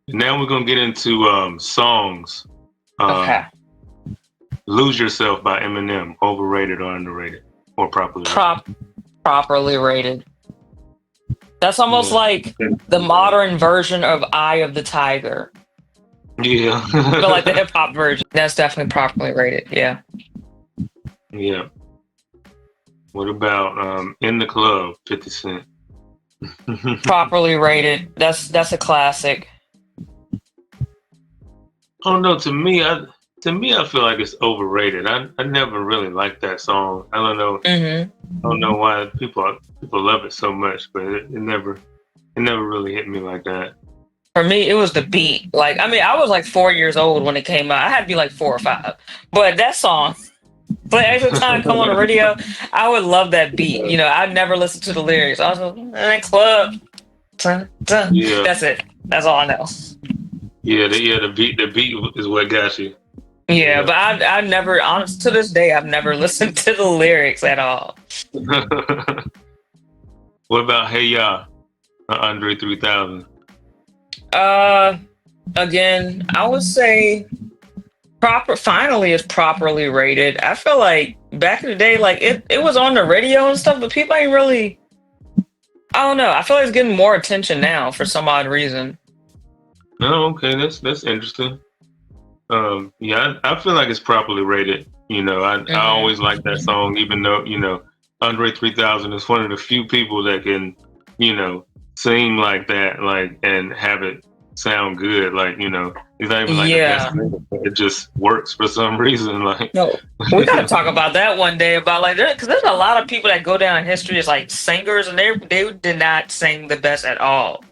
Now we're gonna get into songs. Okay. Um, "Lose Yourself" by Eminem. Overrated or underrated, or properly rated? Prop Properly rated. That's almost Yeah. like the modern version of Eye of the Tiger, but like the Yeah. hip hop version. That's definitely properly rated. Yeah. Yeah. What about "In the Club"? 50 Cent. Properly rated. That's a classic. Oh no, to me, I feel like it's overrated. I never really liked that song. I don't know. Hmm. I don't know why people love it so much, but it never really hit me like that. For me, it was the beat. Like, I mean, I was like 4 years old when it came out. I had to be like 4 or 5. But that song, like every time it come on the radio, I would love that beat. I'd never listen to the lyrics. I was like, club. Dun, dun." Yeah, That's it. That's all I know. the beat is what got you. Yeah, Yeah. but I never, honest to this day, I've never listened to the lyrics at all. What about "Hey Ya"? Andre 3000. Uh, Again, I would say finally is properly rated. I feel like back in the day, like it was on the radio and stuff, but people ain't really. I don't know. I feel like it's getting more attention now for some odd reason. Oh, okay, that's interesting. Yeah, I feel like it's properly rated. I Hmm. always like that song, even though Andre 3000 is one of the few people that can, you know, sing like that, like and have it sound good. Like he's not even like the best Yeah. singer, but it just works for some reason. Like, No, we got to talk about that one day about like because there's a lot of people that go down in history as like singers and they did not sing the best at all.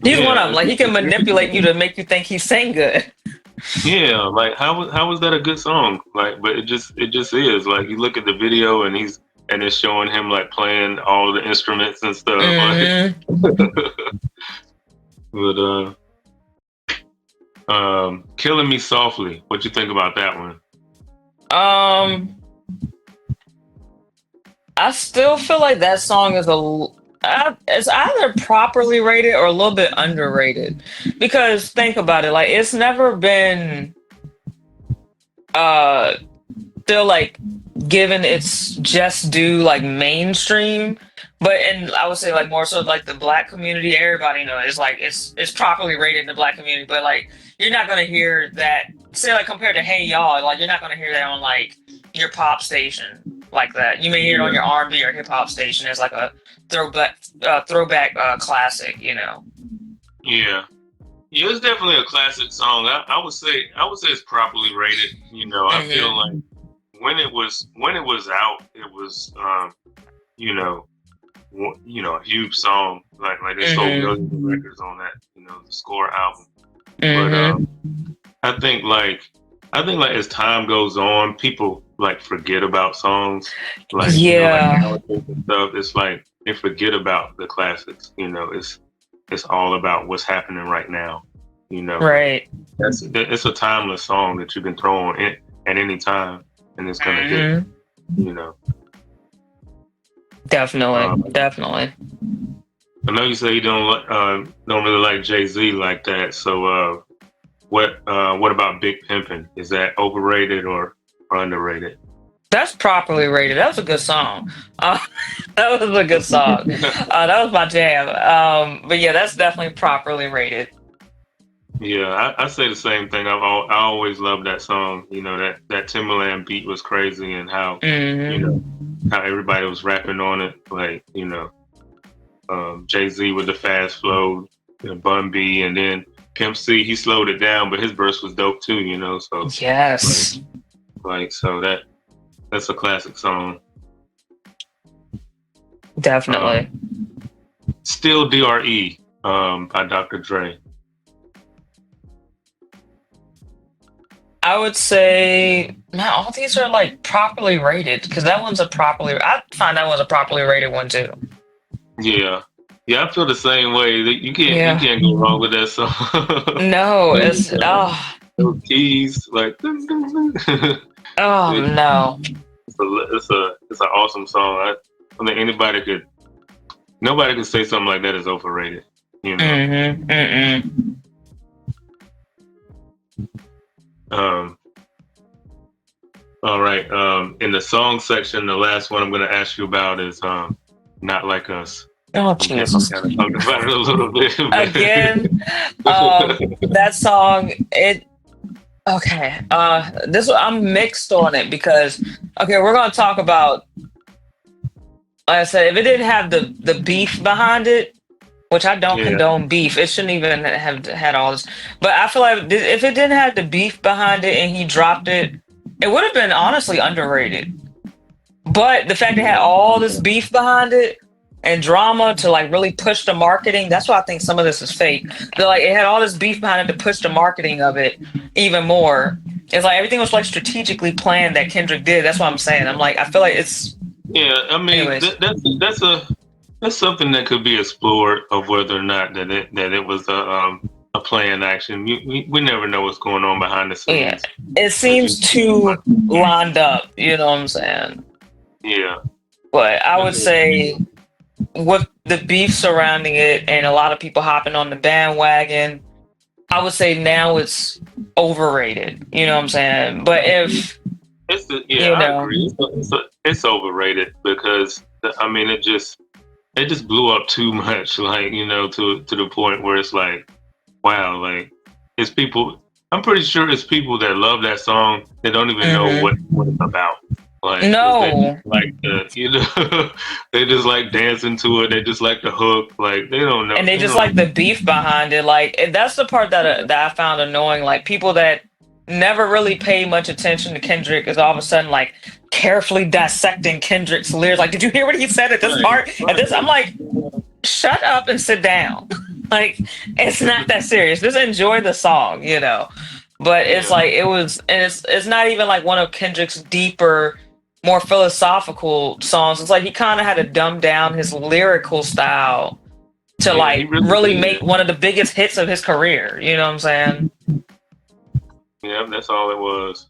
He's one of yeah, them. Like he can manipulate you to make you think he sang good. yeah. Like how was that a good song? Like, but it just is. Like you look at the video and it's showing him like playing all the instruments and stuff. Like, Hmm. but "Killing Me Softly." What you think about that one? Um, I still feel like that song is it's either properly rated or a little bit underrated. Because think about it, like it's never been uh still like given its just due like mainstream. But and I would say like more so like the black community, everybody it's like it's properly rated in the black community, but like you're not gonna hear that say like compared to Hey Y'all, like you're not gonna hear that on like your pop station like that. You may hear it on Yeah, your R&B or hip hop station as like a throwback classic. yeah, yeah. It's definitely a classic song. I would say it's properly rated. I feel Hmm. like when it was out, it was you know a huge song. Like they sold Hmm. millions of records on that. The Score album. But Hmm. I think like as time goes on, people like forget about songs. Like like Yeah. nowadays and stuff. It's like they forget about the classics. It's all about what's happening right now. But Right. it's a timeless song that you can throw on it at any time, and it's gonna hit. Hmm. You know. Definitely. Um, Definitely. I know you say you don't really like Jay-Z like that. So what about Big Pimpin'? Is that overrated or underrated? That's properly rated. That was a good song. Uh, that was a good song. That was my jam. But yeah, that's definitely properly rated. Yeah, I say the same thing. I always loved that song. That Timberland beat was crazy, and you Hmm. know how everybody was rapping on it. Like Jay Z with the fast flow, Bun B, and then Pimp C. He slowed it down, but his verse was dope too. So like Yes, so that's a classic song. definitely. Um, Still Dre by Dr. Dre. I would say, man, all these are like properly rated because that one's a properly. I find that one's a properly rated one too. Yeah. Yeah, I feel the same way. You Yeah. can't go wrong with that song. No, it's Those keys, like oh it's no. it's an awesome song. I think nobody could say something like that is overrated. You know. Mm-hmm. Mm-mm. Um, all right. In the song section, the last one I'm going to ask you about is "Not Like Us." Oh We kind Jesus! of talked about it a little bit, Again, that song. It okay. This I'm mixed on it because okay, we're gonna talk about. Like I said, if it didn't have the beef behind it, which I don't yeah, condone beef, it shouldn't even have had all this. But I feel like if it didn't have the beef behind it and he dropped it, it would have been honestly underrated. But the fact it had all this beef behind it and drama to like really push the marketing, that's why I think some of this is fake. They're like it had all this beef behind it to push the marketing of it even more. It's like everything was like strategically planned that Kendrick did. That's what I'm saying. I'm like, I feel like it's yeah. I mean, anyways. that's something that could be explored of whether or not that it was a planned action. We never know what's going on behind the Yeah. scenes. It As seems too lined up, you know what I'm saying? yeah, But I would say with the beef surrounding it and a lot of people hopping on the bandwagon, I would say now it's overrated. You know what I'm saying? But if yeah. you I know, agree. It's overrated because I mean it just blew up too much. Like to the point where it's like wow, like it's people. I'm pretty sure it's people that love that song. They don't even know hmm what it's about. Like, is they no, like they just like dancing to it. They just like the hook. Like, they don't know. and they They just don't like the even. beef behind it. Like and that's the part that I found annoying. Like people that never really pay much attention to Kendrick is all of a sudden like carefully dissecting Kendrick's lyrics. Like, did you hear what he said at this Right, part? At this, I'm right. like, shut up and sit down. Like, it's not that serious. Just enjoy the song, you know. But it's Yeah, like it was, and it's not even like one of Kendrick's deeper, more philosophical songs. It's like he kind of had to dumb down his lyrical style to yeah. He like really really did. make one of the biggest hits of his career. You know what I'm saying? Yeah, that's all it was.